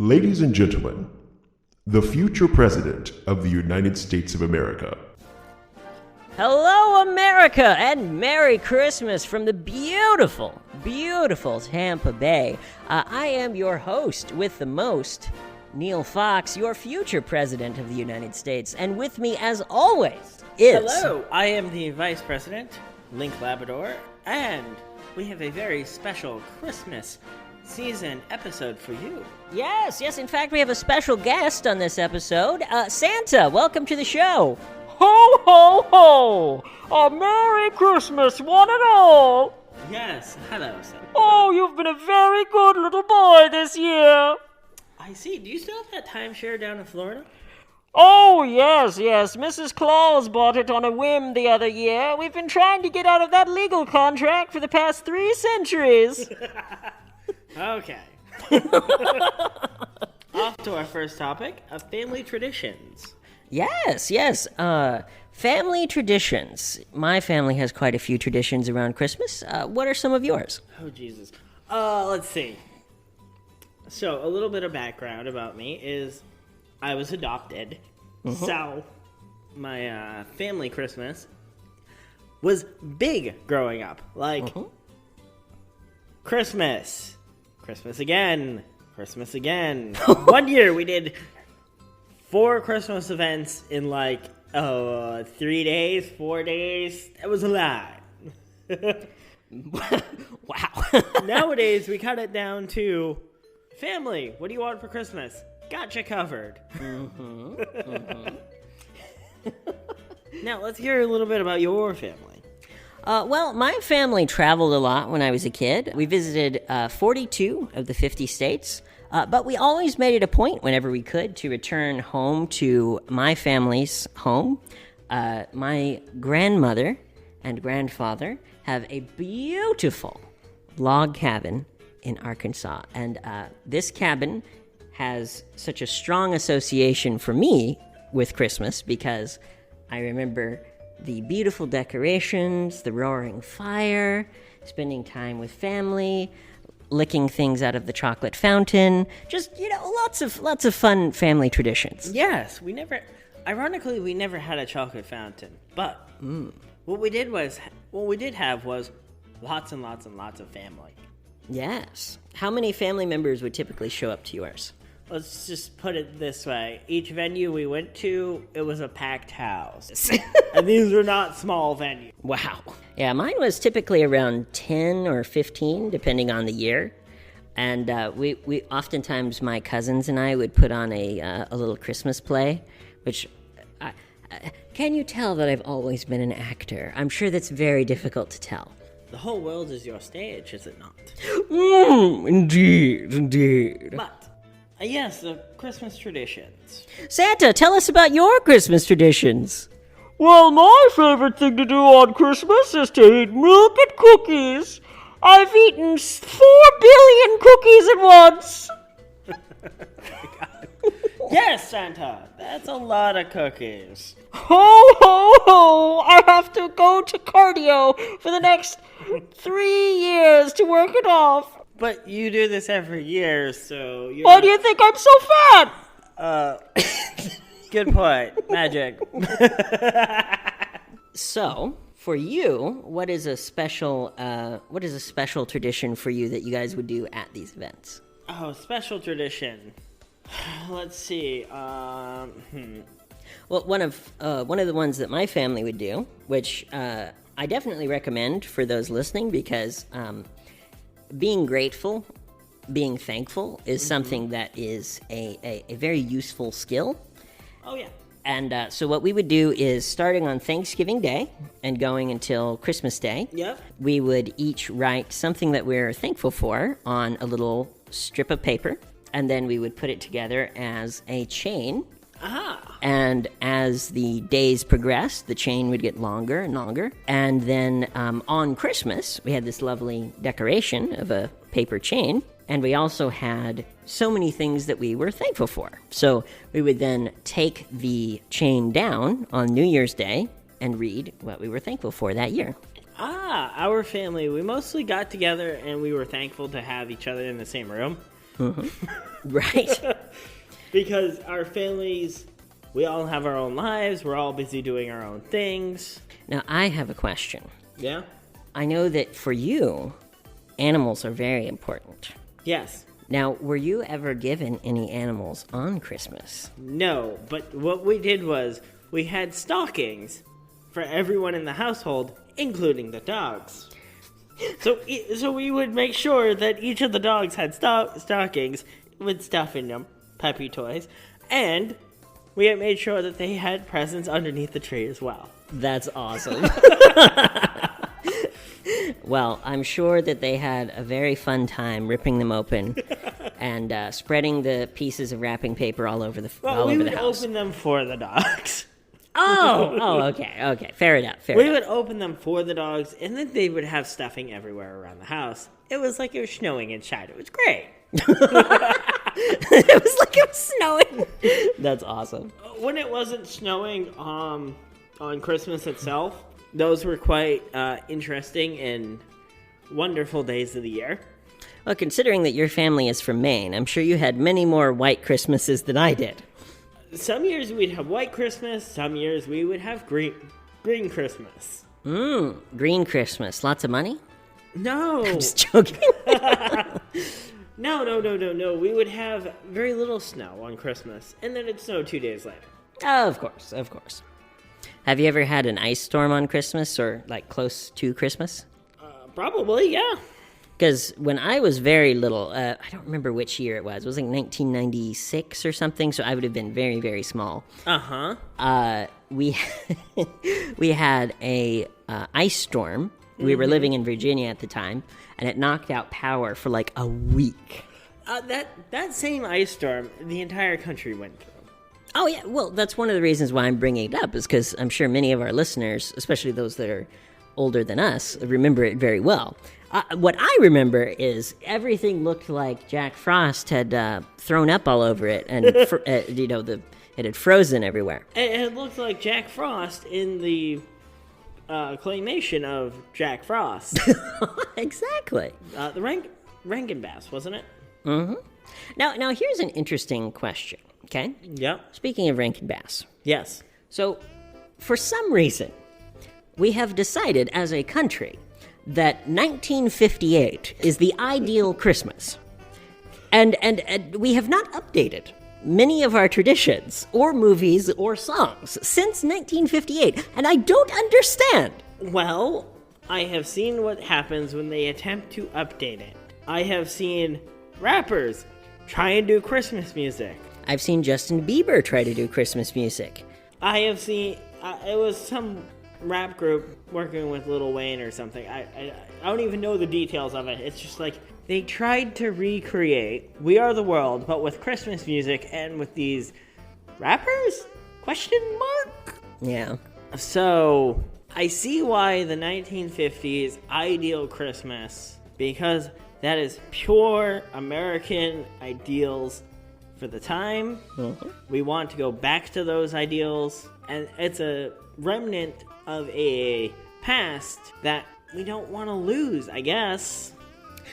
Ladies and gentlemen, the future President of the United States of America. Hello, America, and Merry Christmas from the beautiful, beautiful Tampa Bay. I am your host with the most, Neil Fox, your future President of the United States. And with me, as always, is... Hello, I am the Vice President, Link Labrador, and we have a very special Christmas season episode for you. Yes, in fact, we have a special guest on this episode. Santa, welcome to the show. Ho, ho, ho! A Merry Christmas, one and all! Yes, hello, Santa. Oh, you've been a very good little boy this year. I see. Do you still have that timeshare down in Florida? Oh, yes. Mrs. Claus bought it on a whim the other year. We've been trying to get out of that legal contract for the past 3 centuries. Okay. Off to our first topic of family traditions. Yes. Family traditions. My family has quite a few traditions around Christmas. What are some of yours? Oh, Jesus. Let's see. So, a little bit of background about me is I was adopted. Mm-hmm. So, my family Christmas was big growing up. Like, Christmas again. 1 year we did 4 Christmas events in 3 days, 4 days. That was a lot. Wow. Nowadays we cut it down to family. What do you want for Christmas? Gotcha covered. Now let's hear a little bit about your family. Well, my family traveled a lot when I was a kid. We visited 42 of the 50 states, but we always made it a point whenever we could to return home to my family's home. My grandmother and grandfather have a beautiful log cabin in Arkansas, and this cabin has such a strong association for me with Christmas because I remember the beautiful decorations, the roaring fire, spending time with family, licking things out of the chocolate fountain. Just, lots of fun family traditions. Yes, we never had a chocolate fountain, but what we did have was lots and lots and lots of family. Yes. How many family members would typically show up to yours? Let's just put it this way. Each venue we went to, it was a packed house. And these were not small venues. Wow. Yeah, mine was typically around 10 or 15, depending on the year. And we oftentimes, my cousins and I would put on a little Christmas play, which... can you tell that I've always been an actor? I'm sure that's very difficult to tell. The whole world is your stage, is it not? Indeed. But... yes, the Christmas traditions. Santa, tell us about your Christmas traditions. Well, my favorite thing to do on Christmas is to eat milk and cookies. I've eaten 4 billion cookies at once. Yes, Santa, that's a lot of cookies. Ho, ho, ho! I have to go to cardio for the next 3 years to work it off. But you do this every year, so you're... Why do you think I'm so fat? Good point. Magic. So, for you, what is a special tradition for you that you guys would do at these events? Oh, special tradition. Let's see. Well, one of the ones that my family would do, which I definitely recommend for those listening, because being grateful, being thankful is something that is a very useful skill. Oh, yeah. And so what we would do is, starting on Thanksgiving Day and going until Christmas Day, we would each write something that we're thankful for on a little strip of paper, and then we would put it together as a chain. Aha! And as the days progressed, the chain would get longer and longer. And then on Christmas, we had this lovely decoration of a paper chain. And we also had so many things that we were thankful for. So we would then take the chain down on New Year's Day and read what we were thankful for that year. Our family, we mostly got together and we were thankful to have each other in the same room. Right. Because our families, we all have our own lives. We're all busy doing our own things. Now, I have a question. Yeah? I know that for you, animals are very important. Yes. Now, were you ever given any animals on Christmas? No, but what we did was we had stockings for everyone in the household, including the dogs. So we would make sure that each of the dogs had stockings with stuff in them, puppy toys, and we had made sure that they had presents underneath the tree as well. That's awesome. Well, I'm sure that they had a very fun time ripping them open and spreading the pieces of wrapping paper all over the house. Well, we would open them for the dogs. Okay. Fair enough. We would open them for the dogs, and then they would have stuffing everywhere around the house. It was like it was snowing inside. It was great. It was like it was snowing. That's awesome. When it wasn't snowing on Christmas itself, those were quite interesting and wonderful days of the year. Well, considering that your family is from Maine, I'm sure you had many more white Christmases than I did. Some years we'd have white Christmas, some years we would have green Christmas. Green Christmas. Lots of money? No. I'm just joking. No. We would have very little snow on Christmas, and then it'd snow 2 days later. Oh, of course. Have you ever had an ice storm on Christmas or, like, close to Christmas? Probably, yeah. Because when I was very little, I don't remember which year it was. It was like 1996 or something, so I would have been very, very small. Uh-huh. We had a ice storm. We were living in Virginia at the time, and it knocked out power for like a week. That same ice storm, the entire country went through. Oh, yeah. Well, that's one of the reasons why I'm bringing it up, is because I'm sure many of our listeners, especially those that are older than us, remember it very well. What I remember is everything looked like Jack Frost had thrown up all over it, and it had frozen everywhere. It looked like Jack Frost in the claymation of Jack Frost. Exactly. The Rankin Bass, wasn't it? Mm-hmm. Now here's an interesting question. Okay. Yep. Speaking of Rankin Bass. Yes. So, for some reason, we have decided as a country that 1958 is the ideal Christmas. And we have not updated many of our traditions or movies or songs since 1958, and I don't understand. Well, I have seen what happens when they attempt to update it. I have seen rappers try and do Christmas music. I've seen Justin Bieber try to do Christmas music. I have seen, it was some rap group working with Lil Wayne or something. I don't even know the details of it. It's just like they tried to recreate We Are the World, but with Christmas music and with these rappers? Question mark? Yeah. So I see why the 1950s ideal Christmas, because that is pure American ideals for the time. Mm-hmm. We want to go back to those ideals, and it's a remnant of a past that we don't want to lose, I guess.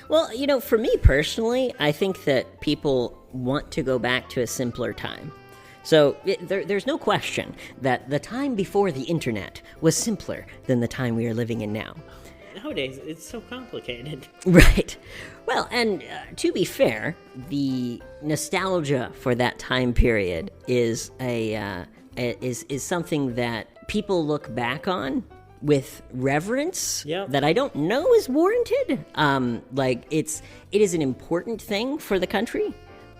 Well, for me personally, I think that people want to go back to a simpler time. So there's no question that the time before the internet was simpler than the time we are living in now. Nowadays, it's so complicated. Right. Well, and to be fair, the nostalgia for that time period is is something that people look back on with reverence. Yep. That I don't know is warranted. It is an important thing for the country.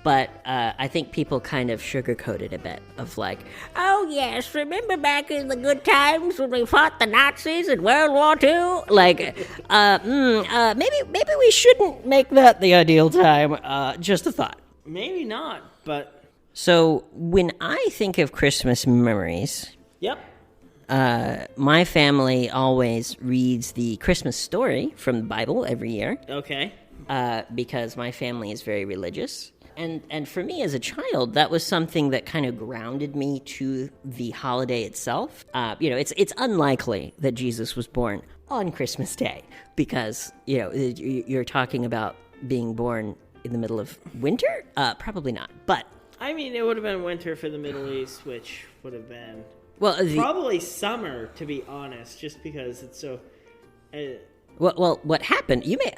But I think people kind of sugarcoat it a bit, of like, oh yes, remember back in the good times when we fought the Nazis in World War II? Like, maybe we shouldn't make that the ideal time. Just a thought. Maybe not, but... So when I think of Christmas memories... Yep. My family always reads the Christmas story from the Bible every year. Okay. Because my family is very religious. And for me as a child, that was something that kind of grounded me to the holiday itself. It's unlikely that Jesus was born on Christmas Day because, you're talking about being born in the middle of winter? Probably not. But I mean, it would have been winter for the Middle East, which would have been probably summer, to be honest, just because it's so. Well, what happened? You may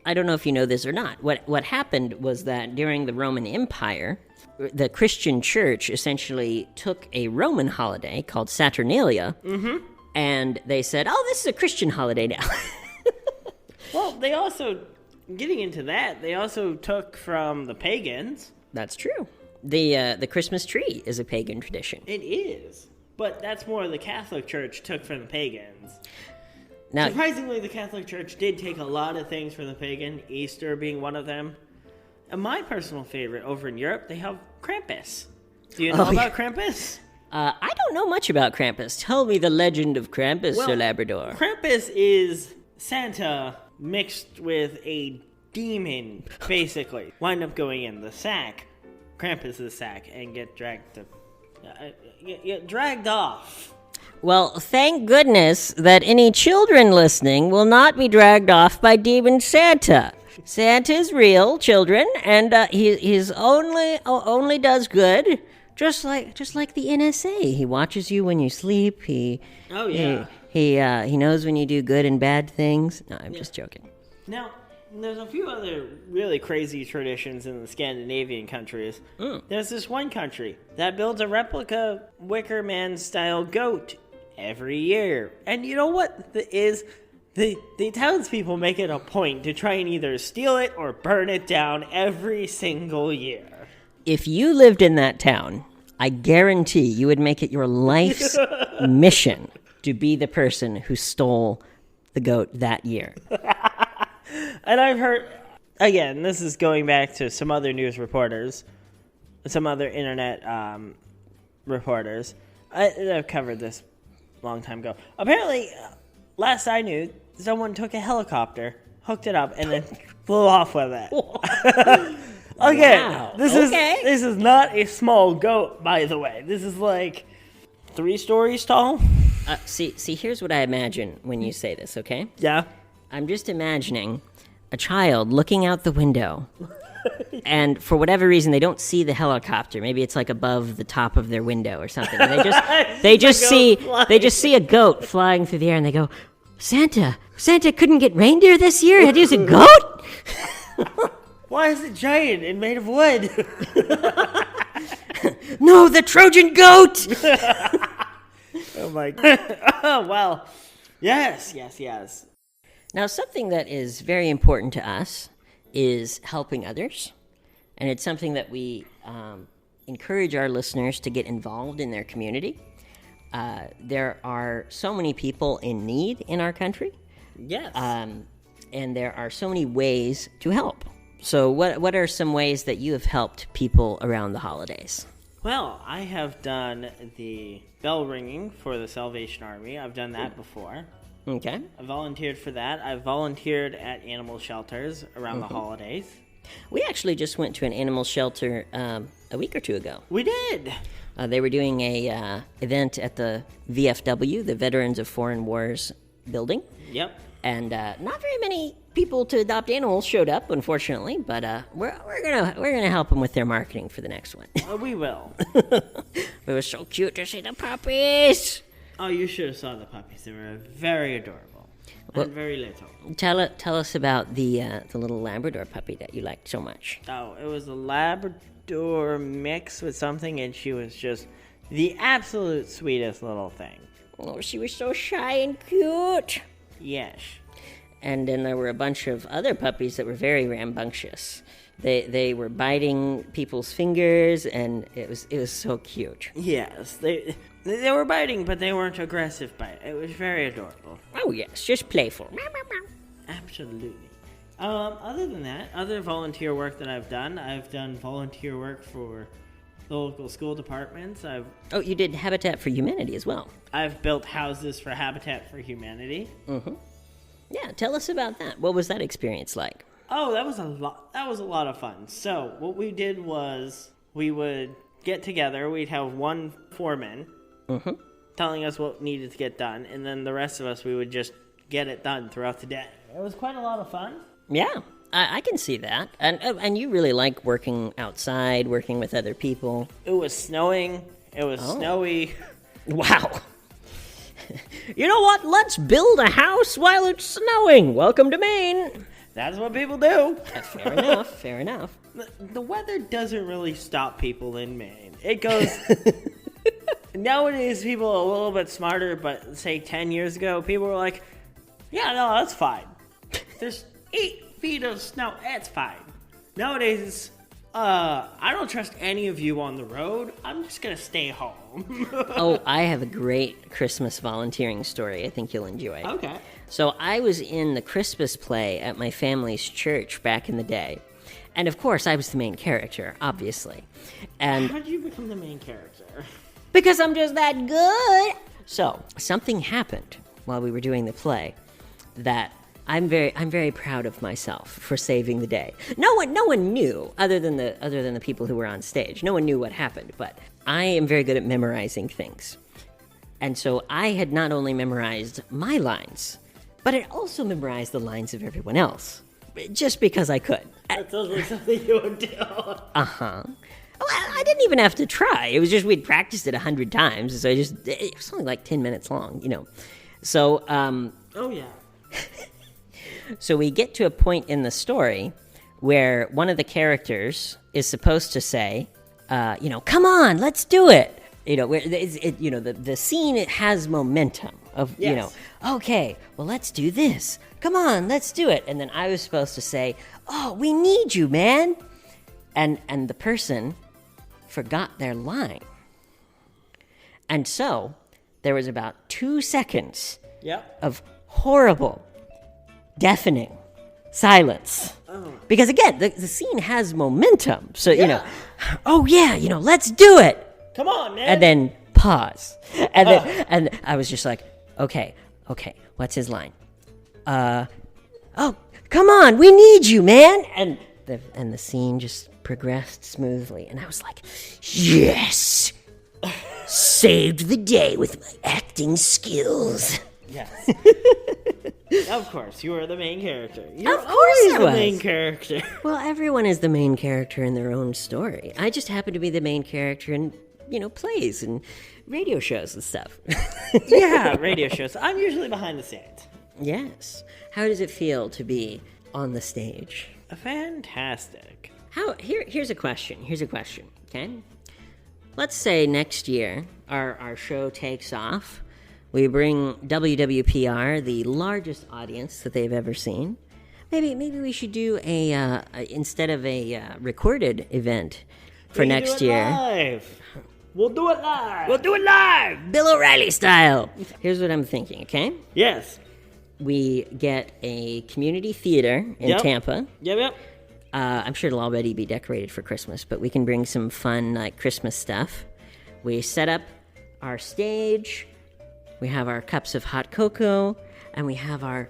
I don't know if you know this or not. What happened was that during the Roman Empire, the Christian Church essentially took a Roman holiday called Saturnalia, and they said, "Oh, this is a Christian holiday now." Well, they also, getting into that, they also took from the pagans. That's true. The Christmas tree is a pagan tradition. It is, but that's more the Catholic Church took from the pagans. Now, surprisingly, the Catholic Church did take a lot of things from the pagan, Easter being one of them. And my personal favorite, over in Europe, they have Krampus. Do you know about Krampus? I don't know much about Krampus. Tell me the legend of Krampus, Sir Labrador. Krampus is Santa mixed with a demon, basically. Wind up going in the sack, Krampus' sack, and get dragged off. Well, thank goodness that any children listening will not be dragged off by Demon Santa. Santa's real, children, and he's only does good, just like the NSA. He watches you when you sleep. He knows when you do good and bad things. No, I'm just joking. Now, there's a few other really crazy traditions in the Scandinavian countries. There's this one country that builds a replica Wicker Man-style goat every year. And you know what the townspeople make it a point to try and either steal it or burn it down every single year. If you lived in that town, I guarantee you would make it your life's mission to be the person who stole the goat that year. And I've heard, again, this is going back to some other news reporters, some other internet reporters. I've covered this a long time ago. Apparently, last I knew, someone took a helicopter, hooked it up, and then flew off with it. Okay, wow. This is not a small goat, by the way. This is like 3 stories tall. See, here's what I imagine when you say this, okay? Yeah. I'm just imagining a child looking out the window, and for whatever reason, they don't see the helicopter. Maybe it's like above the top of their window or something. And they just see a goat flying through the air, and they go, Santa couldn't get reindeer this year? It is a goat? Why is it giant and made of wood? No, the Trojan goat! Oh my God. Oh, well, yes. Now, something that is very important to us is helping others, and it's something that we encourage our listeners to get involved in their community. There are so many people in need in our country. Yes. And there are so many ways to help. So what are some ways that you have helped people around the holidays? Well, I have done the bell ringing for the Salvation Army. I've done that before. Okay. I volunteered for that. I've volunteered at animal shelters around the holidays. We actually just went to an animal shelter a week or two ago. We did. They were doing a event at the VFW, the Veterans of Foreign Wars building. Yep. And not very many people to adopt animals showed up, unfortunately. But we're gonna help them with their marketing for the next one. We will. It was so cute to see the puppies. Oh, you should have saw the puppies. They were very adorable and very little. Tell us about the little Labrador puppy that you liked so much. Oh, it was a Labrador mix with something, and she was just the absolute sweetest little thing. Oh, she was so shy and cute. Yes. And then there were a bunch of other puppies that were very rambunctious. They were biting people's fingers, and it was so cute. Yes, they were biting, but they weren't aggressive bite. It was very adorable. Oh yes, just playful. Absolutely. Other than that, other volunteer work that I've done volunteer work for the local school departments. Oh, you did Habitat for Humanity as well. I've built houses for Habitat for Humanity. Mm-hmm. Yeah, tell us about that. What was that experience like? Oh, that was a lot of fun. So what we did was we would get together. We'd have one foreman telling us what needed to get done, and then the rest of us, we would just get it done throughout the day. It was quite a lot of fun. Yeah. I can see that. And you really like working outside, working with other people. It was snowing. It was snowy. Wow. You know what? Let's build a house while it's snowing. Welcome to Maine. That's what people do. Fair enough. Fair enough. The weather doesn't really stop people in Maine. It goes... Nowadays, people are a little bit smarter, but say 10 years ago, people were like, yeah, no, that's fine. There's 8 feet of snow. It's fine. Nowadays, it's, I don't trust any of you on the road. I'm just going to stay home. Oh, I have a great Christmas volunteering story I think you'll enjoy. Okay. So I was in the Christmas play at my family's church back in the day. And of course, I was the main character, obviously. And How did you become the main character? because I'm just that good. So something happened while we were doing the play that I'm very proud of myself for saving the day. No one knew other than the people who were on stage. No one knew what happened, but I am very good at memorizing things. And so I had not only memorized my lines, but I also memorized the lines of everyone else, just because I could. That sounds like something you would do. Uh-huh. Well, I didn't even have to try. It was just we'd practiced it 100 times, so it was only like 10 minutes long, you know. So, Oh, yeah. so we get to a point in the story where one of the characters is supposed to say, come on, let's do it. You know, where the scene, it has momentum of, Yes. okay, well, let's do this. Come on, let's do it. And then I was supposed to say, oh, we need you, man. And the person forgot their line. And so there was about 2 seconds Yep. of horrible, deafening silence. Oh. Because again, the scene has momentum. So, Yeah. let's do it. Come on, man. And then pause. And then and I was just like, okay, what's his line? Come on, we need you, man. And the scene just progressed smoothly. And I was like, yes, saved the day with my acting skills. Yes. Of course, you are the main character. Of course always I the was. main character. Well, everyone is the main character in their own story. I just happen to be the main character in, plays and radio shows and stuff. Yeah, radio shows. I'm usually behind the scenes. Yes. How does it feel to be on the stage? Fantastic. Here's a question, okay? Let's say next year our show takes off. We bring WWPR the largest audience that they've ever seen. Maybe we should do instead of a recorded event for We can next do it year. Live. We'll do it live. We'll do it live, Bill O'Reilly style. Here's what I'm thinking, okay? Yes. We get a community theater in Yep. Tampa. Yep. I'm sure it'll already be decorated for Christmas, but we can bring some fun, Christmas stuff. We set up our stage. We have our cups of hot cocoa, and we have our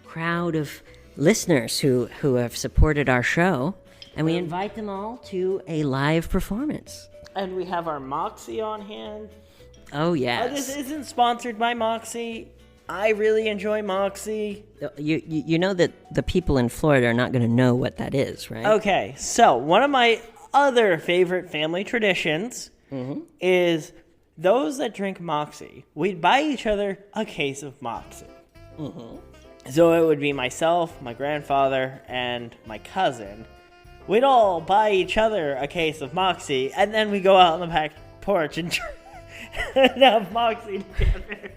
crowd of listeners who have supported our show, and we invite them all to a live performance. And we have our Moxie on hand. Oh, This yes. isn't sponsored by Moxie. I really enjoy Moxie. You know that the people in Florida are not going to know what that is, right? Okay, so one of my other favorite family traditions is those that drink Moxie. We'd buy each other a case of Moxie. So it would be myself, my grandfather, and my cousin. We'd all buy each other a case of Moxie, and then we go out on the back porch and have Moxie together.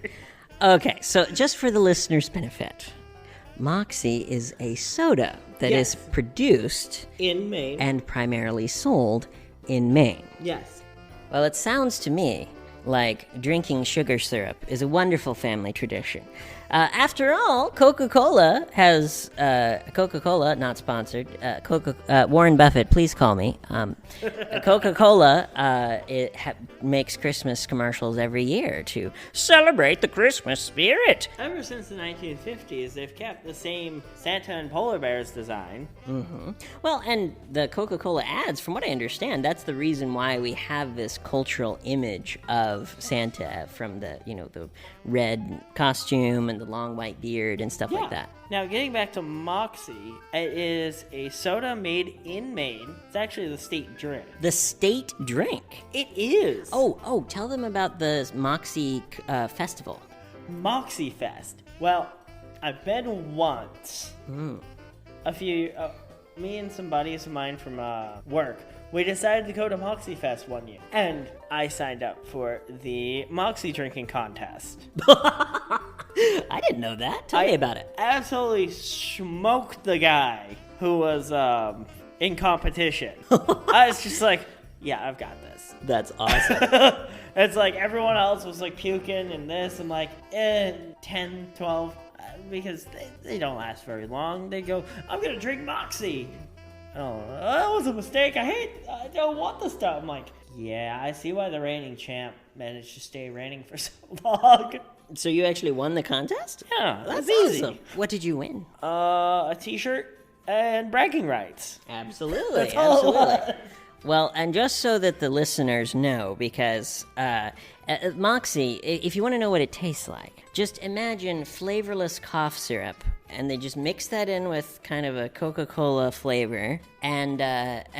Okay, so just for the listeners' benefit, Moxie is a soda that is Yes. produced In Maine. and primarily sold in Maine. Yes. Well, it sounds to me like drinking sugar syrup is a wonderful family tradition. After all, Coca-Cola has Coca-Cola, not sponsored. Warren Buffett, please call me. Coca-Cola makes Christmas commercials every year to celebrate the Christmas spirit. Ever since the 1950s, they've kept the same Santa and polar bears design. Well, and the Coca-Cola ads, from what I understand, that's the reason why we have this cultural image of Santa from the red costume and the long white beard and stuff like that. Now, getting back to Moxie, it is a soda made in Maine. It's actually the state drink. The state drink? It is. Oh, tell them about the Moxie festival. Moxie Fest. Well, I've been once. Me and some buddies of mine from work, we decided to go to Moxie Fest one year. And I signed up for the Moxie drinking contest. I didn't know that. Tell me about it. Absolutely smoked the guy who was in competition. I was just like, yeah, I've got this. That's awesome. It's like everyone else was like puking and this. I'm like, 10, 12, because they don't last very long. They go, I'm going to drink Moxie. Oh, that was a mistake. I don't want this stuff. I'm like, yeah, I see why the reigning champ managed to stay reigning for so long. So you actually won the contest? Yeah, That's easy. awesome. What did you win? A t-shirt and bragging rights. Absolutely. That's all it was. Well, and just so that the listeners know, because Moxie, if you want to know what it tastes like, just imagine flavorless cough syrup, and they just mix that in with kind of a Coca-Cola flavor, and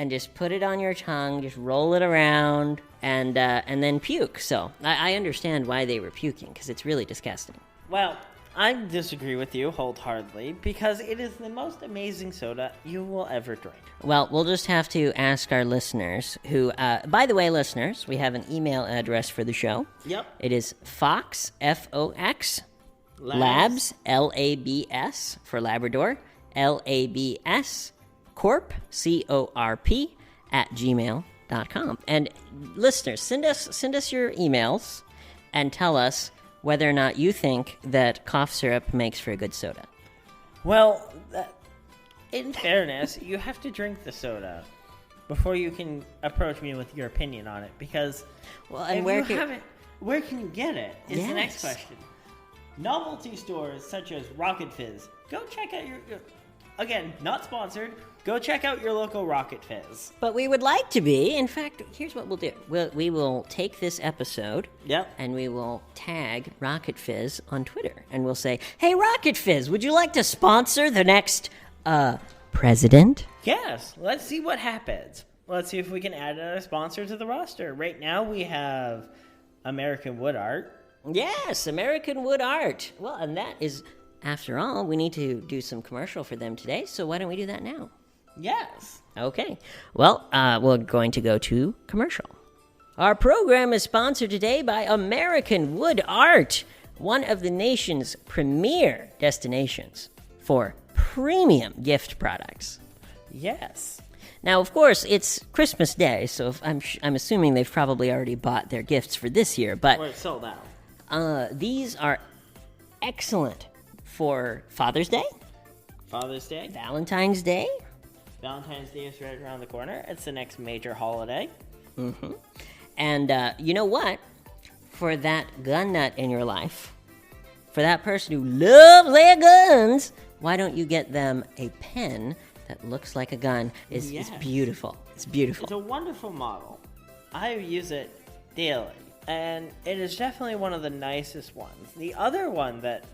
just put it on your tongue, just roll it around, and then puke. So I understand why they were puking, because it's really disgusting. Well, I disagree with you wholeheartedly, because it is the most amazing soda you will ever drink. Well, we'll just have to ask our listeners who, by the way, listeners, we have an email address for the show. Yep. It is Fox, F-O-X, Labs, L-A-B-S, for Labrador, L-A-B-S, Corp, C-O-R-P, @gmail.com. And listeners, send us your emails and tell us whether or not you think that cough syrup makes for a good soda. Well, in fairness, you have to drink the soda before you can approach me with your opinion on it, because where can you get it is the next question. Novelty stores such as Rocket Fizz. Go check out your again, not sponsored. Go check out your local Rocket Fizz. But we would like to be. In fact, here's what we'll do. We will take this episode, and we will tag Rocket Fizz on Twitter, and we'll say, "Hey, Rocket Fizz, would you like to sponsor the next president?" Yes. Let's see what happens. Let's see if we can add another sponsor to the roster. Right now, we have American Wood Art. Yes, American Wood Art. Well, and that is, after all, we need to do some commercial for them today, so why don't we do that now? Yes. Okay. Well, we're going to go to commercial. Our program is sponsored today by American Wood Art, one of the nation's premier destinations for premium gift products. Yes. Now, of course, it's Christmas Day, so I'm assuming they've probably already bought their gifts for this year, but Or it's sold out. These are excellent for Father's Day, Father's Day. Valentine's Day. Valentine's Day is right around the corner. It's the next major holiday. Mm-hmm. And you know what? For that gun nut in your life, for that person who loves their guns, why don't you get them a pen that looks like a gun? It's beautiful. It's beautiful. It's a wonderful model. I use it daily, and it is definitely one of the nicest ones. The other one that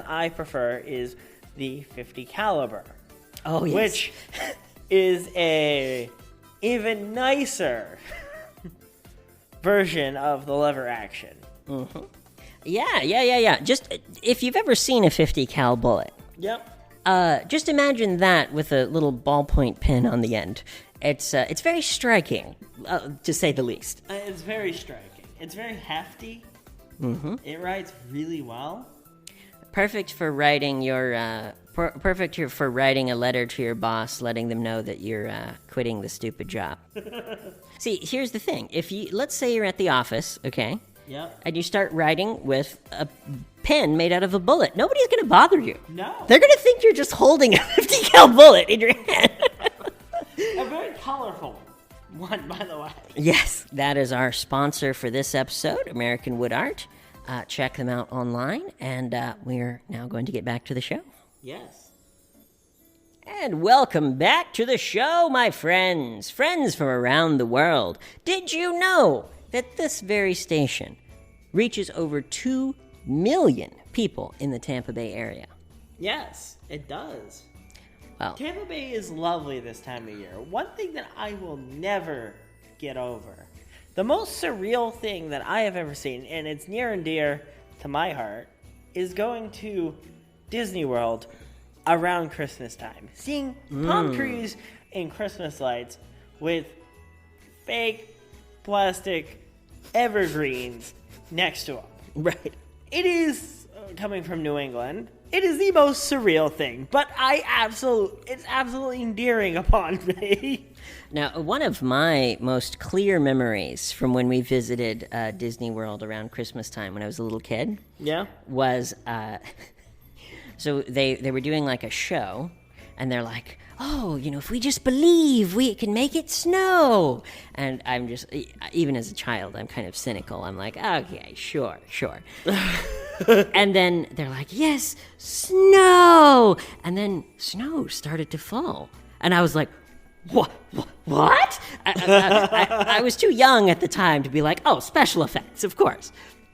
I prefer is the .50 caliber. Oh, yes. Which is a even nicer version of the lever action. Mm-hmm. Yeah. Just, if you've ever seen a .50 cal bullet. Yep. Just imagine that with a little ballpoint pen on the end. It's very striking, to say the least. It's very striking. It's very hefty. Mm-hmm. It writes really well. Perfect for writing your for writing a letter to your boss, letting them know that you're quitting the stupid job. See, here's the thing: let's say you're at the office, okay? Yep. And you start writing with a pen made out of a bullet. Nobody's going to bother you. No. They're going to think you're just holding a .50 cal bullet in your hand. A very colorful one, by the way. Yes, that is our sponsor for this episode, American Wood Art. Check them out online, and we're now going to get back to the show. Yes. And welcome back to the show, my friends from around the world. Did you know that this very station reaches over 2 million people in the Tampa Bay area? Yes, it does. Well, Tampa Bay is lovely this time of year. One thing that I will never get over, the most surreal thing that I have ever seen, and it's near and dear to my heart, is going to Disney World around Christmas time. Seeing palm trees and Christmas lights with fake plastic evergreens next to them. right. It is, coming from New England, it is the most surreal thing, but it's absolutely endearing upon me. Now, one of my most clear memories from when we visited Disney World around Christmas time when I was a little kid Yeah? was, so they were doing like a show, and they're like, oh, if we just believe, we can make it snow. And I'm just, even as a child, I'm kind of cynical. I'm like, okay, sure. And then they're like, yes, snow. And then snow started to fall. And I was like, what? I was too young at the time to be like, oh, special effects, of course.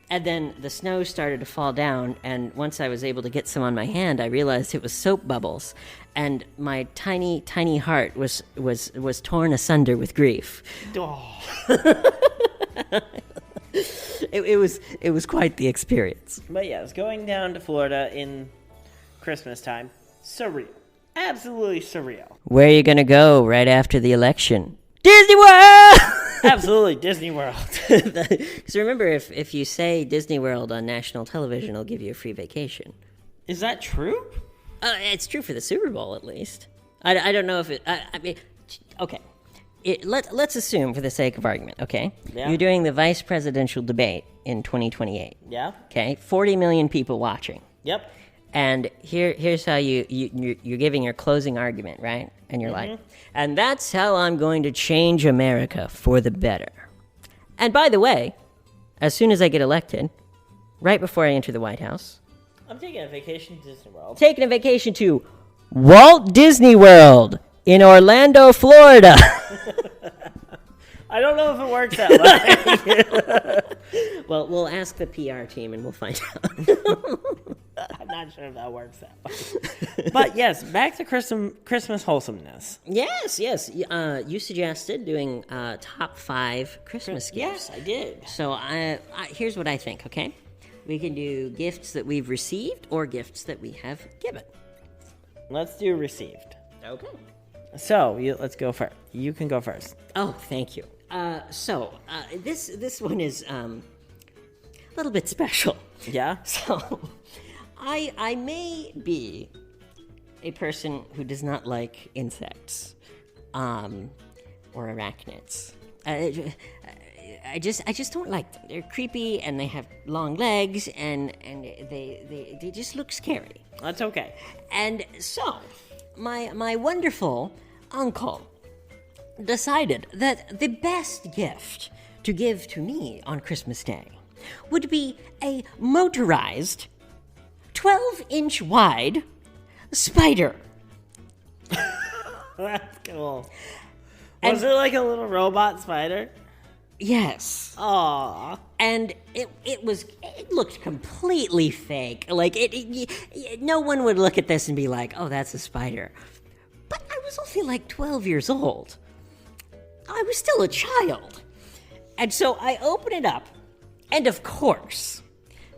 And then the snow started to fall down, and once I was able to get some on my hand, I realized it was soap bubbles, and my tiny, tiny heart was torn asunder with grief. Oh. It was quite the experience. But yes, going down to Florida in Christmas time, surreal. Absolutely surreal. Where are you gonna go right after the election? Disney World! Absolutely, Disney World. Because remember, if you say Disney World on national television, it'll give you a free vacation. Is that true? It's true for the Super Bowl, at least. I don't know if it... I mean, okay. Let's assume, for the sake of argument, okay? Yeah. You're doing the vice presidential debate in 2028. Yeah. Okay? 40 million people watching. Yep. And here's how you're giving your closing argument, right? And you're like, and that's how I'm going to change America for the better. And by the way, as soon as I get elected, right before I enter the White House, I'm taking a vacation to Disney World. taking a vacation to Walt Disney World in Orlando, Florida. I don't know if it works that way. Well, we'll ask the PR team and we'll find out. I'm not sure if that works that way. But yes, back to Christmas wholesomeness. Yes. You suggested doing top 5 Christmas gifts. Yes, I did. So here's what I think, okay? We can do gifts that we've received or gifts that we have given. Let's do received. Okay. So, let's go first. You can go first. Oh, thank you. This one is a little bit special. Yeah? So, I may be a person who does not like insects, or arachnids. I just don't like them. They're creepy and they have long legs and they just look scary. That's okay. And so, my wonderful uncle decided that the best gift to give to me on Christmas Day would be a motorized 12-inch wide spider. That's cool. Was it like a little robot spider? Yes. Aww. And it looked completely fake. Like no one would look at this and be like, "Oh, that's a spider." But I was only like 12 years old. I was still a child. And so I open it up, and of course,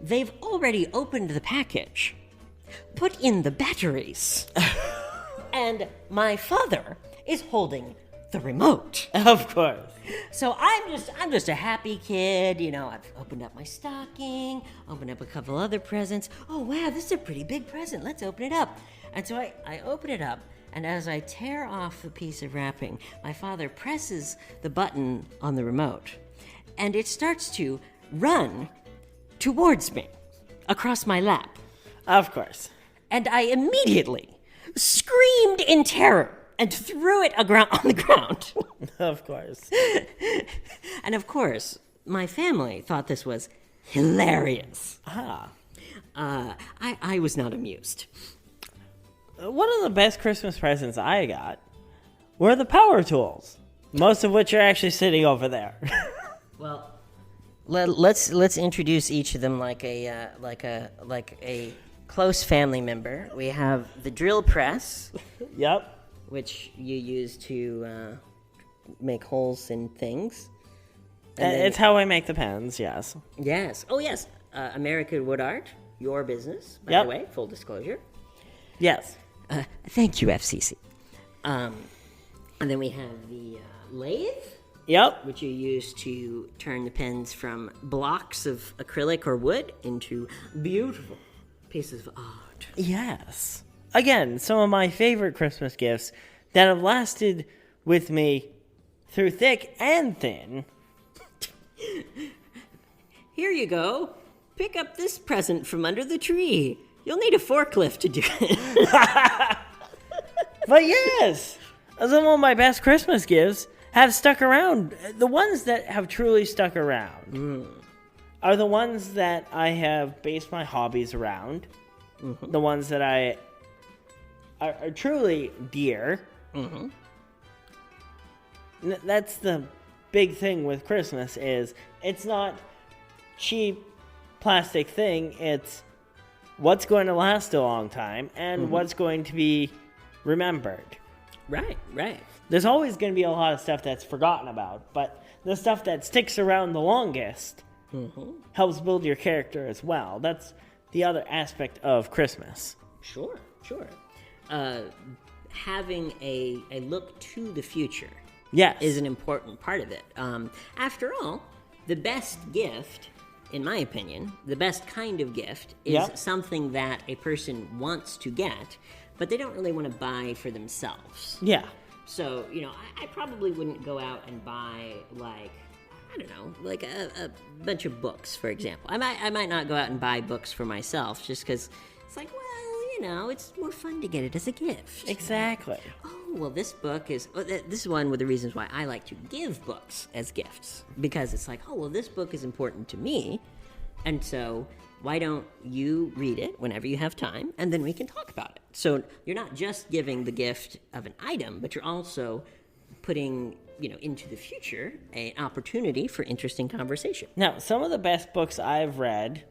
they've already opened the package, put in the batteries, and my father is holding the remote. Of course. So I'm just a happy kid, I've opened up my stocking, opened up a couple other presents. Oh wow, this is a pretty big present. Let's open it up. And so I open it up, and as I tear off the piece of wrapping, my father presses the button on the remote, and it starts to run towards me across my lap. Of course. And I immediately screamed in terror and threw it on the ground. Of course. And of course, my family thought this was hilarious. I was not amused. One of the best Christmas presents I got were the power tools, most of which are actually sitting over there. Well, let's introduce each of them like a close family member. We have the drill press, Yep. which you use to make holes in things. It's how I make the pens, yes. Yes. Oh, yes. American Wood Art, your business, by Yep. the way, full disclosure. Yes. Thank you, FCC. And then we have the lathe, Yep. which you use to turn the pens from blocks of acrylic or wood into beautiful pieces of art. Yes. Again, some of my favorite Christmas gifts that have lasted with me through thick and thin. Here you go. Pick up this present from under the tree. You'll need a forklift to do it. But yes, some of my best Christmas gifts have stuck around. The ones that have truly stuck around are the ones that I have based my hobbies around. Mm-hmm. The ones that are truly dear. Mm-hmm. That's the big thing with Christmas is it's not cheap plastic thing. It's what's going to last a long time and what's going to be remembered. Right. There's always going to be a lot of stuff that's forgotten about, but the stuff that sticks around the longest helps build your character as well. That's the other aspect of Christmas. Sure. Having a look to the future is an important part of it. After all, the best gift, in my opinion, the best kind of gift is something that a person wants to get, but they don't really want to buy for themselves. Yeah. So, I probably wouldn't go out and buy, like, I don't know, like a bunch of books, for example. I might not go out and buy books for myself just because it's like, well, it's more fun to get it as a gift. Exactly. Oh, well, this book is... Well, this is one of the reasons why I like to give books as gifts. Because it's like, oh, well, this book is important to me. And so why don't you read it whenever you have time, and then we can talk about it. So you're not just giving the gift of an item, but you're also putting, into the future, an opportunity for interesting conversation. Now, some of the best books I've read,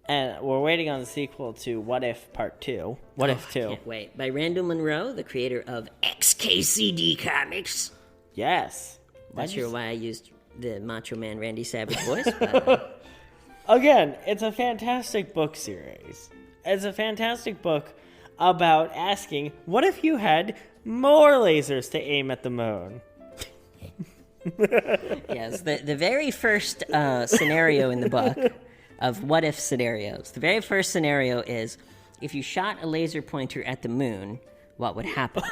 and we're waiting on the sequel to What If Part 2. What If 2. Can't wait. By Randall Munroe, the creator of XKCD Comics. Yes. Not sure why I used the Macho Man Randy Savage voice, but... Again, it's a fantastic book series. It's a fantastic book about asking, what if you had more lasers to aim at the moon? Yes, the very first scenario in the book of what if scenarios, the very first scenario is, if you shot a laser pointer at the moon, what would happen?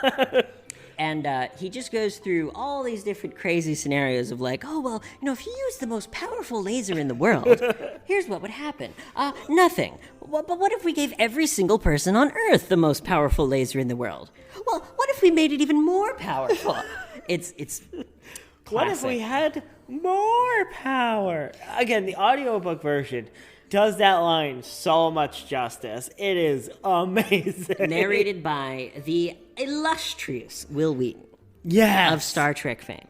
And he just goes through all these different crazy scenarios of like, oh, well, if you use the most powerful laser in the world, here's what would happen. Nothing. But what if we gave every single person on Earth the most powerful laser in the world? Well, what if we made it even more powerful? It's classic. What if we had more power? Again, the audiobook version does that line so much justice. It is amazing. Narrated by the illustrious Will Wheaton. Yes. Of Star Trek fame.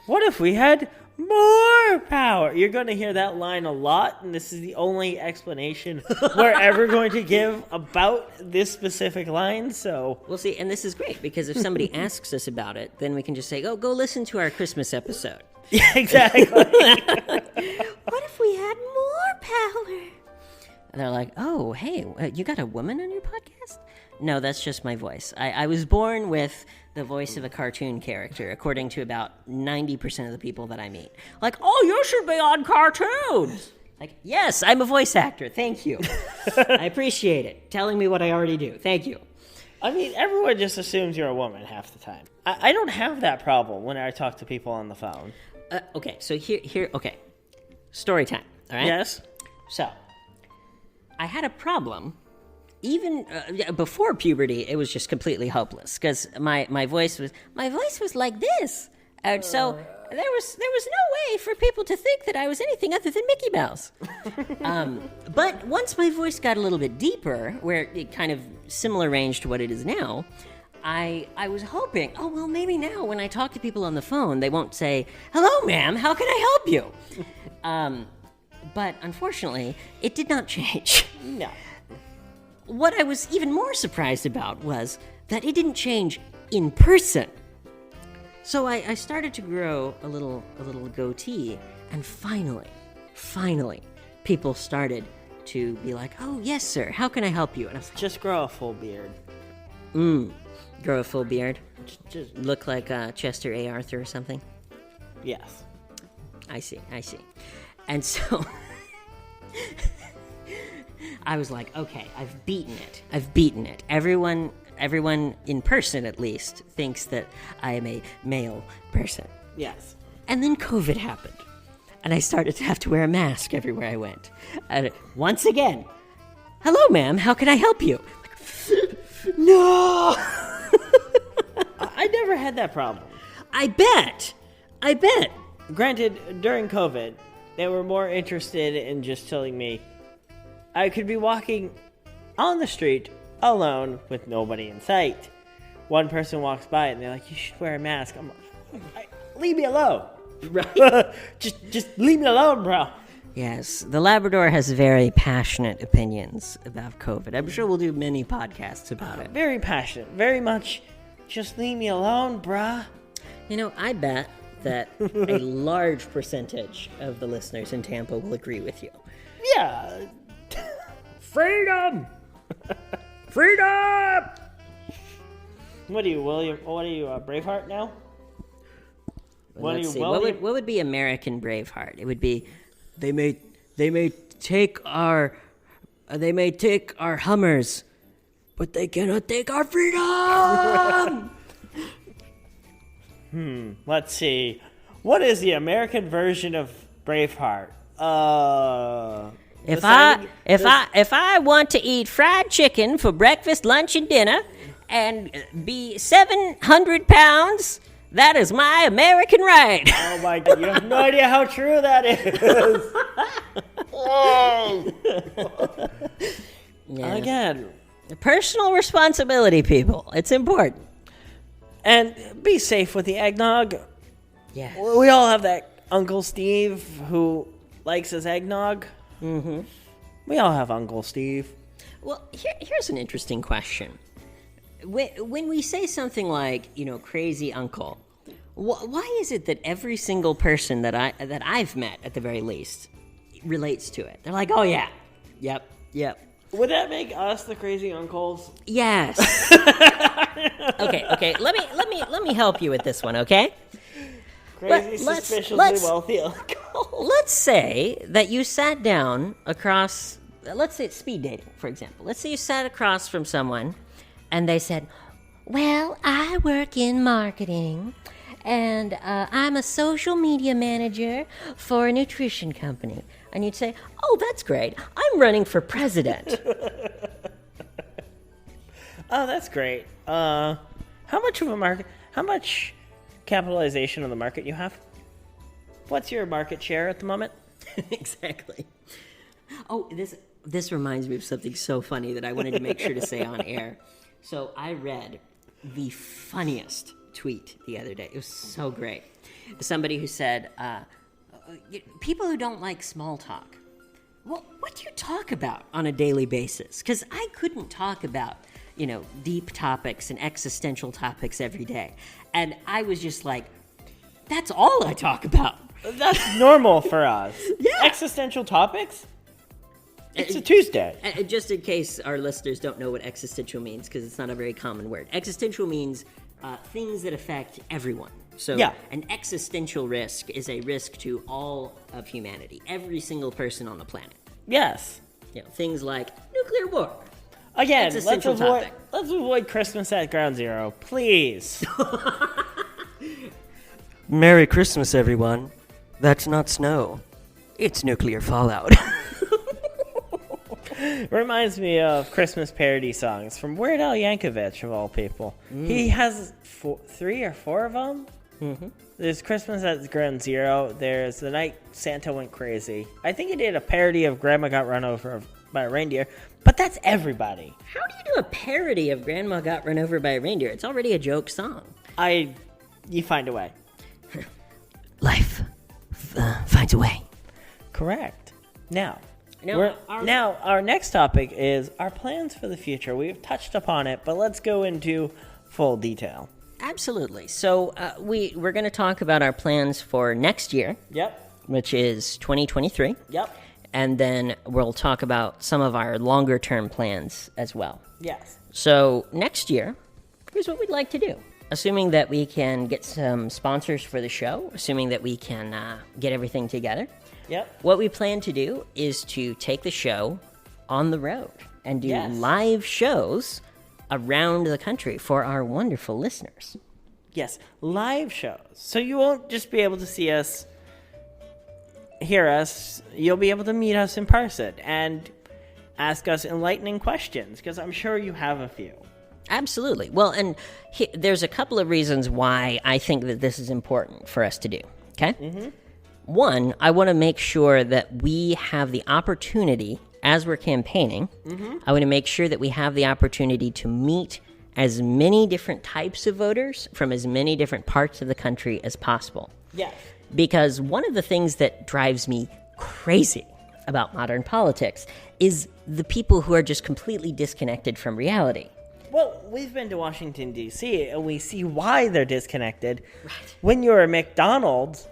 What if we had more power? You're going to hear that line a lot, and this is the only explanation we're ever going to give about this specific line, so... We'll see, and this is great, because if somebody asks us about it, then we can just say, go listen to our Christmas episode. Yeah, exactly. What if we had more power? And they're like, oh, hey, you got a woman on your podcast? No, that's just my voice. I was born with the voice of a cartoon character, according to about 90% of the people that I meet. Like, oh, you should be on cartoons. Like, yes, I'm a voice actor. Thank you. I appreciate it. Telling me what I already do. Thank you. I mean, everyone just assumes you're a woman half the time. I don't have that problem when I talk to people on the phone. Okay, so here, okay. Story time, all right? Yes. So, I had a problem. Even before puberty, it was just completely hopeless because my voice was like this, and so there was no way for people to think that I was anything other than Mickey Mouse. But once my voice got a little bit deeper, where it kind of similar range to what it is now, I was hoping, oh well, maybe now when I talk to people on the phone, they won't say, "Hello, ma'am, how can I help you?" But unfortunately, it did not change. No. what I was even more surprised about was that it didn't change in person. So I started to grow a little goatee, and finally, people started to be like, "Oh, yes, sir. How can I help you?" And I was like, Just grow a full beard. grow a full beard, Just look like Chester A. Arthur or something. yes. I see. And so I was like, okay, I've beaten it. Everyone in person, at least, thinks that I am a male person. Yes. And then COVID happened. And I started to have to wear a mask everywhere I went. And once again, "Hello, ma'am, how can I help you?" No! I never had that problem. I bet. Granted, during COVID, they were more interested in just telling me I could be walking on the street alone with nobody in sight. One person walks by and they're like, "You should wear a mask." I'm like, "Leave me alone." Right? just leave me alone, bro. Yes, the Labrador has very passionate opinions about COVID. I'm sure we'll do many podcasts about it. Very passionate. Very much, just leave me alone, bruh. You know, I bet that a large percentage of the listeners in Tampa will agree with you. Yeah. Freedom! Freedom! What are you, William? What are you, Braveheart now? Let's see. What would be American Braveheart? It would be, they may take our Hummers, but they cannot take our freedom. Let's see. What is the American version of Braveheart? If I want to eat fried chicken for breakfast, lunch, and dinner, and be 700 pounds, that is my American right. Oh my God, you have no idea how true that is. Yes. Again. Personal responsibility, people. It's important. And be safe with the eggnog. Yes. We all have that Uncle Steve who likes his eggnog. Mm-hmm. We all have Uncle Steve. Well, here's an interesting question. When we say something like, crazy uncle, why is it that every single person that I've met, at the very least, relates to it? They're like, "Oh yeah, yep." Would that make us the crazy uncles? Yes. Okay. Let me help you with this one. Okay. Crazy, suspiciously wealthy uncle. Let's say that you sat down across. Let's say it's speed dating, for example. Let's say you sat across from someone. And they said, "Well, I work in marketing, and I'm a social media manager for a nutrition company." And you'd say, "Oh, that's great. I'm running for president." Oh, that's great. How much capitalization on the market you have? What's your market share at the moment? Exactly. Oh, this reminds me of something so funny that I wanted to make sure to say on air. So I read the funniest tweet the other day. It was so great. Somebody who said, people who don't like small talk, well, what do you talk about on a daily basis? Because I couldn't talk about, deep topics and existential topics every day. And I was just like, that's all I talk about. That's normal for us. Yeah. Existential topics? It's a Tuesday. Just in case our listeners don't know what existential means, because it's not a very common word. Existential means things that affect everyone. So an existential risk is a risk to all of humanity, every single person on the planet. Yes. Things like nuclear war. Again, let's avoid Christmas at Ground Zero, please. Merry Christmas, everyone. That's not snow. It's nuclear fallout. Reminds me of Christmas parody songs from Weird Al Yankovic, of all people. He has 3 or 4 of them. Mm-hmm. There's Christmas at Ground Zero. There's The Night Santa Went Crazy. I think he did a parody of Grandma Got Run Over by a Reindeer, but that's everybody. How do you do a parody of Grandma Got Run Over by a Reindeer? It's already a joke song. You find a way. Life finds a way. Correct. Now, Now, our next topic is our plans for the future. We've touched upon it, but let's go into full detail. Absolutely. So we're going to talk about our plans for next year. Yep. Which is 2023. Yep. And then we'll talk about some of our longer-term plans as well. Yes. So next year, here's what we'd like to do. Assuming that we can get some sponsors for the show, assuming that we can get everything together, Yep. what we plan to do is to take the show on the road and do Yes. live shows around the country for our wonderful listeners. Yes, live shows. So you won't just be able to see us, hear us. You'll be able to meet us in person and ask us enlightening questions, because I'm sure you have a few. Absolutely. Well, and there's a couple of reasons why I think that this is important for us to do, okay? Mm-hmm. One, I want to make sure that we have the opportunity, as we're campaigning, I want to make sure that we have the opportunity to meet as many different types of voters from as many different parts of the country as possible. Yes. Because one of the things that drives me crazy about modern politics is the people who are just completely disconnected from reality. Well, we've been to Washington, D.C., and we see why they're disconnected. Right. When you're a McDonald's,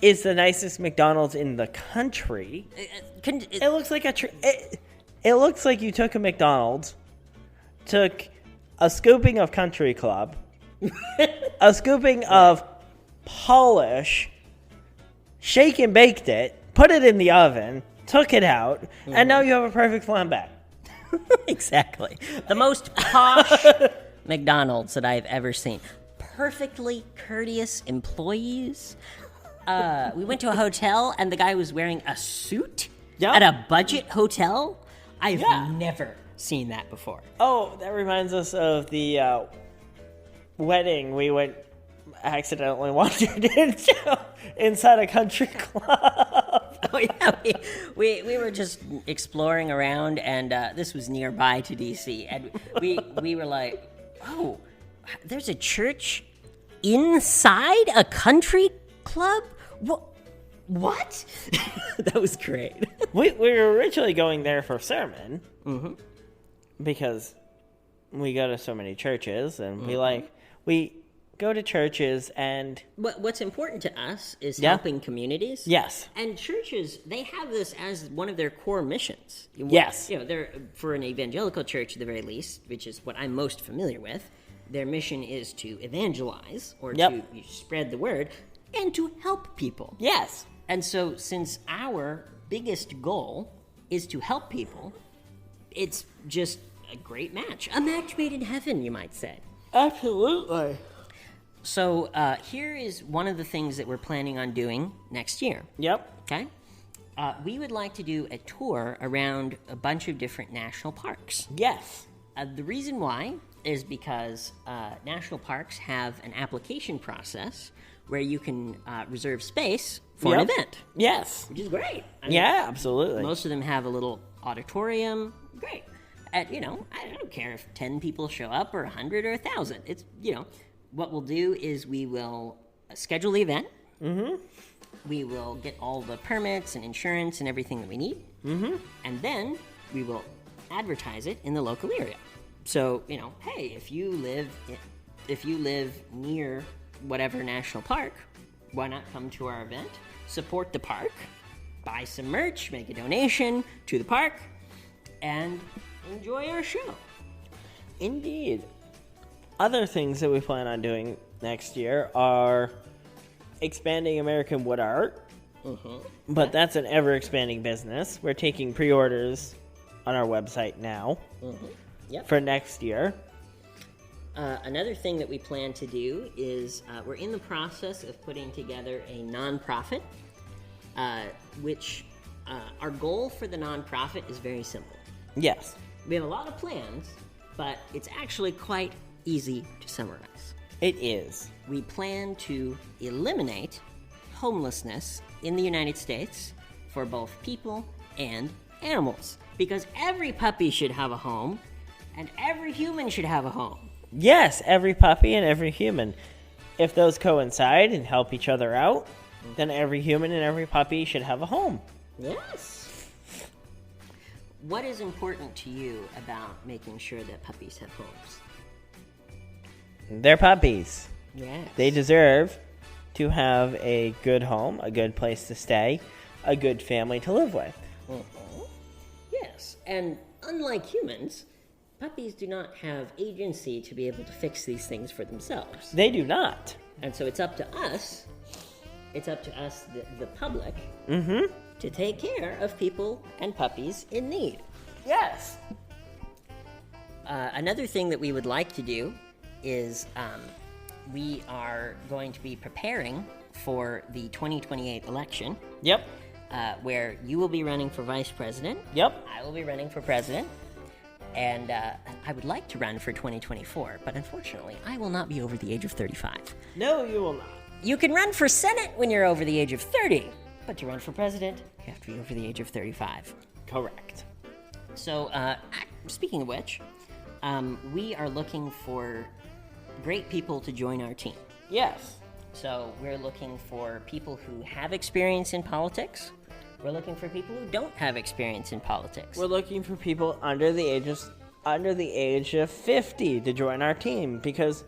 is the nicest McDonald's in the country. It looks like it looks like you took a McDonald's, took a scooping of Country Club, a scooping of Polish, shake and baked it, put it in the oven, took it out, and now you have a perfect flambe. Exactly. The most posh McDonald's that I've ever seen. Perfectly courteous employees. We went to a hotel, and the guy was wearing a suit at a budget hotel. I've never seen that before. Oh, that reminds us of the wedding we accidentally wandered into inside a country club. Oh, yeah. We were just exploring around, and this was nearby to D.C., and we were like, oh, there's a church inside a country club? What? That was great. We were originally going there for sermon, because we go to so many churches, and we go to churches, and what's important to us is helping communities. Yes. And churches, they have this as one of their core missions. Yes. They're, for an evangelical church at the very least, which is what I'm most familiar with, their mission is to evangelize, or to spread the word, and to help people. Yes. And so, since our biggest goal is to help people, it's just a great match. A match made in heaven, you might say. Absolutely. So, here is one of the things that we're planning on doing next year. Yep. Okay? We would like to do a tour around a bunch of different national parks. Yes. The reason why is because national parks have an application process where you can reserve space for an event. Yes. Which is great. Absolutely. Most of them have a little auditorium. Great. I don't care if 10 people show up or 100 or 1,000. It's, what we'll do is we will schedule the event. Mm-hmm. We will get all the permits and insurance and everything that we need. Mm-hmm. And then we will advertise it in the local area. So, hey, if you live near whatever national park, why not come to our event, support the park, buy some merch, make a donation to the park, and enjoy our show. Indeed. Other things that we plan on doing next year are expanding American wood art, but that's an ever-expanding business. We're taking pre-orders on our website now for next year. Another thing that we plan to do is we're in the process of putting together a nonprofit, which our goal for the nonprofit is very simple. Yes. We have a lot of plans, but it's actually quite easy to summarize. It is. We plan to eliminate homelessness in the United States for both people and animals, because every puppy should have a home, and every human should have a home. Yes, every puppy and every human. If those coincide and help each other out, then every human and every puppy should have a home. Yes. what is important to you about making sure that puppies have homes? They're puppies. Yes. They deserve to have a good home, a good place to stay, a good family to live with. Yes, and unlike humans, puppies do not have agency to be able to fix these things for themselves. They do not. And so it's up to us, the public, to take care of people and puppies in need. Yes. Another thing that we would like to do is we are going to be preparing for the 2028 election. Yep. Where you will be running for vice president. Yep. I will be running for president. And I would like to run for 2024, but unfortunately, I will not be over the age of 35. No, you will not. You can run for Senate when you're over the age of 30, but to run for president, you have to be over the age of 35. Correct. So, speaking of which, we are looking for great people to join our team. Yes. So, we're looking for people who have experience in politics. We're looking for people who don't have experience in politics. We're looking for people under the age of 50 to join our team, because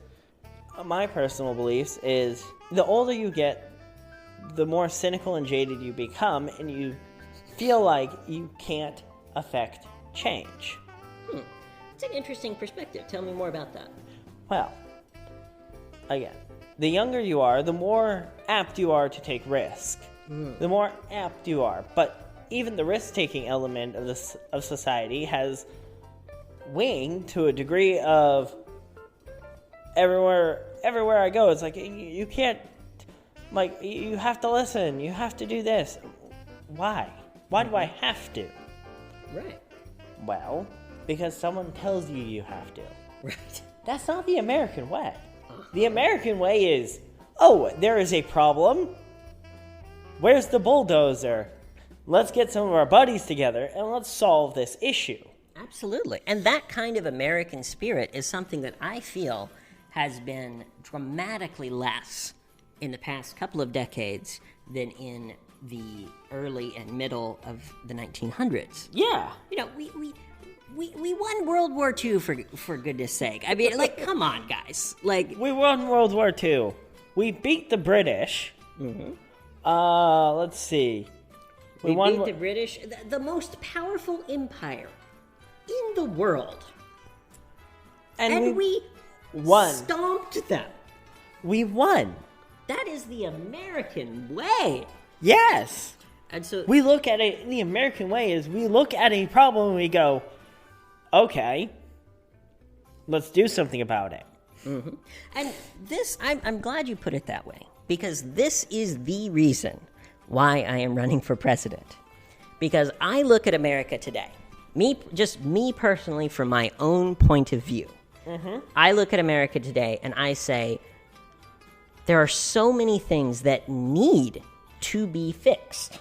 my personal beliefs is the older you get, the more cynical and jaded you become, and you feel like you can't affect change. It's an interesting perspective. Tell me more about that. Well, again, the younger you are, the more apt you are to take risk. The more apt you are. But even the risk-taking element of society has winged to a degree of everywhere I go. It's like, you can't, like, you have to listen. You have to do this. Why? Why do I have to? Right. Well, because someone tells you you have to. Right. That's not the American way. The American way is, oh, there is a problem. Where's the bulldozer? Let's get some of our buddies together and let's solve this issue. Absolutely. And that kind of American spirit is something that I feel has been dramatically less in the past couple of decades than in the early and middle of the 1900s. Yeah. You know, we won World War II, for goodness sake. I mean, like, come on, guys. Like, we won World War II. We beat the British. Let's see. We beat the British, the most powerful empire in the world. And we won. Stomped them. We won. That is the American way. Yes. And so we look at it, the American way is we look at a problem and we go, okay, let's do something about it. And this, I'm glad you put it that way, because this is the reason why I am running for president. Because I look at America today, me personally, from my own point of view. I look at America today and I say, there are so many things that need to be fixed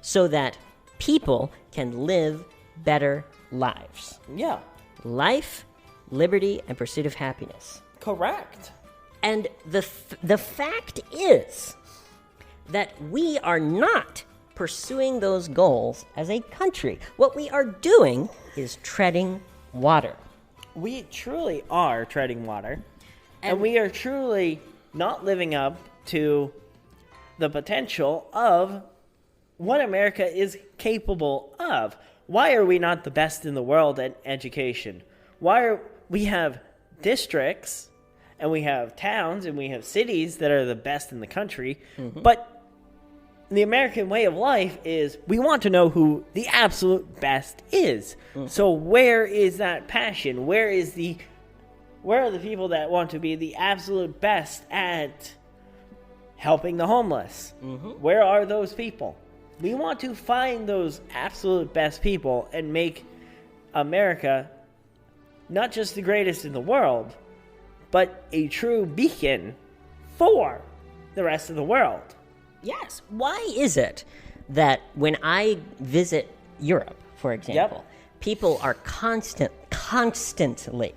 so that people can live better lives. Yeah. Life, liberty, and pursuit of happiness. Correct. And the fact is that we are not pursuing those goals as a country. What we are doing is treading water. We truly are treading water. And we are truly not living up to the potential of what America is capable of. Why are we not the best in the world at education? We have districts and we have towns and we have cities that are the best in the country, but the American way of life is we want to know who the absolute best is. So where is that passion? Where are the people that want to be the absolute best at helping the homeless? Where are those people? We want to find those absolute best people and make America not just the greatest in the world, but a true beacon for the rest of the world. Yes. Why is it that when I visit Europe, for example, people are constantly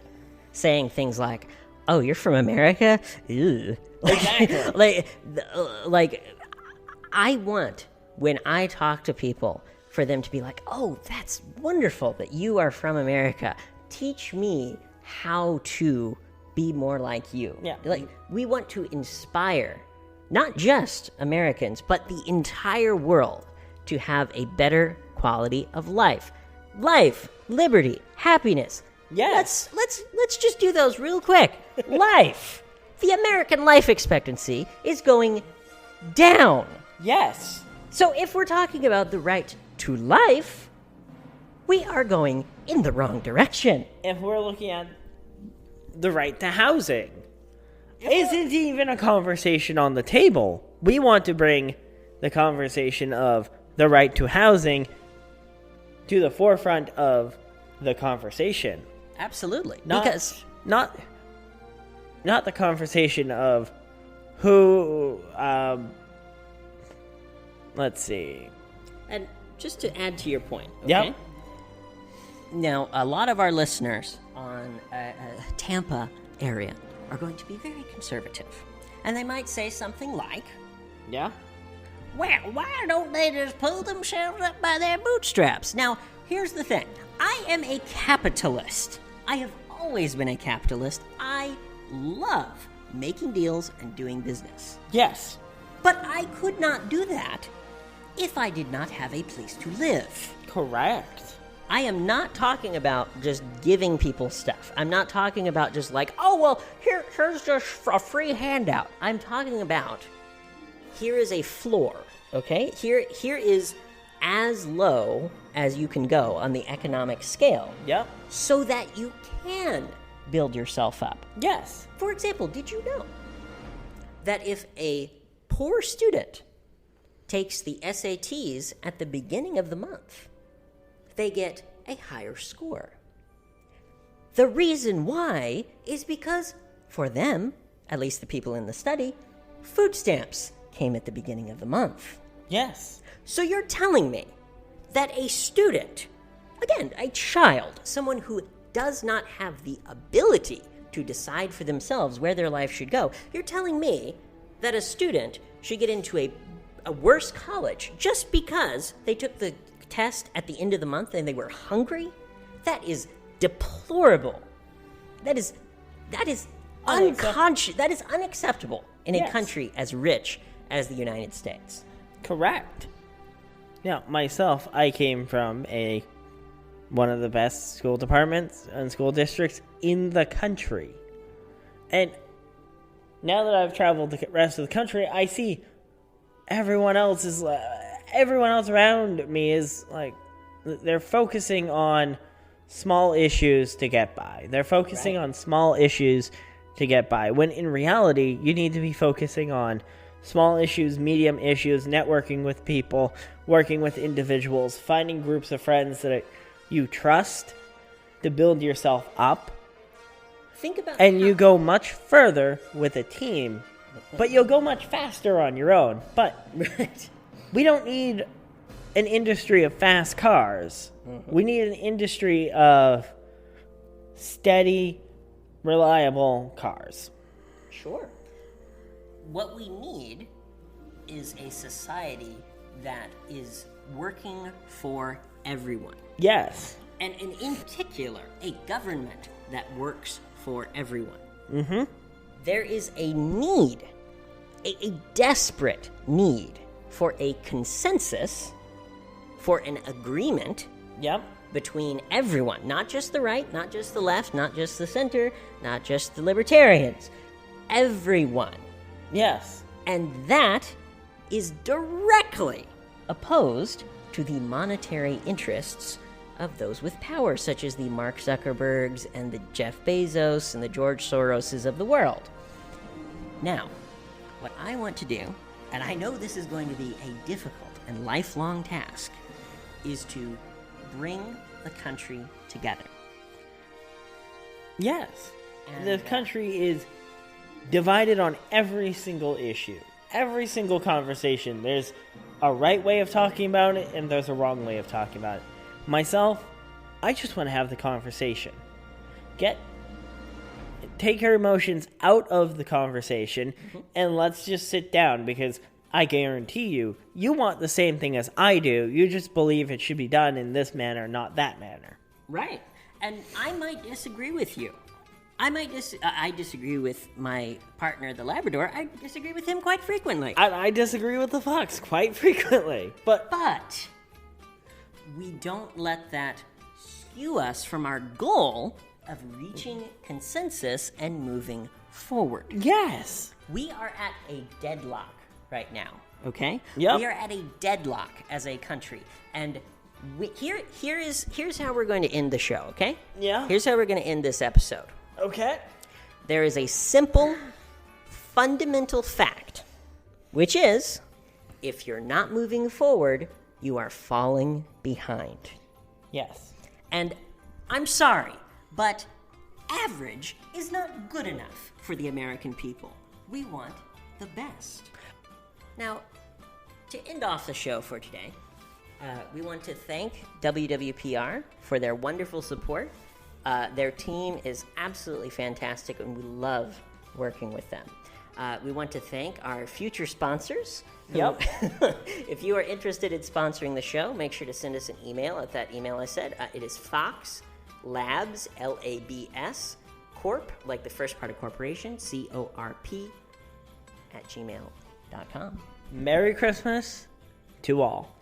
saying things like, "Oh, you're from America?" Ew. Exactly. like I want, when I talk to people for them to be like, oh, that's wonderful that you are from America. Teach me how to be more like you. Yeah. Like, we want to inspire not just Americans, but the entire world to have a better quality of life. Life, liberty, happiness. Yes. Let's just do those real quick. Life. The American life expectancy is going down. Yes. So if we're talking about the right to life, we are going in the wrong direction. If we're looking at the right to housing, isn't even a conversation on the table. We want to bring the conversation of the right to housing to the forefront of the conversation. Absolutely. Not the conversation of who, let's see. And just to add to your point, okay? Yep. Now, a lot of our listeners on Tampa area are going to be very conservative. And they might say something like, Yeah? well, why don't they just pull themselves up by their bootstraps? Now, here's the thing. I am a capitalist. I have always been a capitalist. I love making deals and doing business. Yes. But I could not do that if I did not have a place to live. Correct. I am not talking about just giving people stuff. I'm not talking about just like, oh, well, here's just a free handout. I'm talking about, here is a floor, okay? Here is as low as you can go on the economic scale. Yep. So that you can build yourself up. Yes. For example, did you know that if a poor student takes the SATs at the beginning of the month, they get a higher score? The reason why is because for them, at least the people in the study, food stamps came at the beginning of the month. Yes. So you're telling me that a student, again, a child, someone who does not have the ability to decide for themselves where their life should go, you're telling me that a student should get into a worse college just because they took the test at the end of the month and they were hungry? That is deplorable. That is unconscious. That is unacceptable in a country as rich as the United States. Correct. Now, myself, I came from one of the best school departments and school districts in the country. And now that I've traveled the rest of the country, I see everyone else around me is like, they're focusing on small issues to get by. They're focusing on small issues to get by. When in reality, you need to be focusing on small issues, medium issues, networking with people, working with individuals, finding groups of friends that you trust to build yourself up. Think about and you go much further with a team, but you'll go much faster on your own. But we don't need an industry of fast cars. We need an industry of steady, reliable cars. Sure. What we need is a society that is working for everyone. Yes. And in particular, a government that works for everyone. Mm-hmm. There is a need, a desperate need for a consensus, for an agreement between everyone, not just the right, not just the left, not just the center, not just the libertarians, everyone. Yes. And that is directly opposed to the monetary interests of those with power, such as the Mark Zuckerbergs and the Jeff Bezos and the George Soroses of the world. Now, what I want to do, and I know this is going to be a difficult and lifelong task, is to bring the country together. Yes. And the country is divided on every single issue, every single conversation. There's a right way of talking about it, and there's a wrong way of talking about it. Myself, I just want to have the conversation. Take your emotions out of the conversation, and let's just sit down, because I guarantee you, you want the same thing as I do. You just believe it should be done in this manner, not that manner. Right. And I might disagree with you. I disagree with my partner, the Labrador. I disagree with him quite frequently. I disagree with the fox quite frequently. But we don't let that skew us from our goal of reaching consensus and moving forward. yes. We are at a deadlock right now, okay? Yep. We are at a deadlock as a country. And here's how we're going to end the show, okay? Yeah. Here's how we're going to end this episode. Okay. There is a simple, fundamental fact, which is, if you're not moving forward, you are falling behind. Yes. And I'm sorry, but average is not good enough for the American people. We want the best. Now, to end off the show for today, we want to thank WWPR for their wonderful support. Their team is absolutely fantastic, and we love working with them. We want to thank our future sponsors. Yep. If you are interested in sponsoring the show, make sure to send us an email at that email I said. It is foxlabs, L-A-B-S, corp, like the first part of corporation, C-O-R-P, @gmail.com. Merry Christmas to all.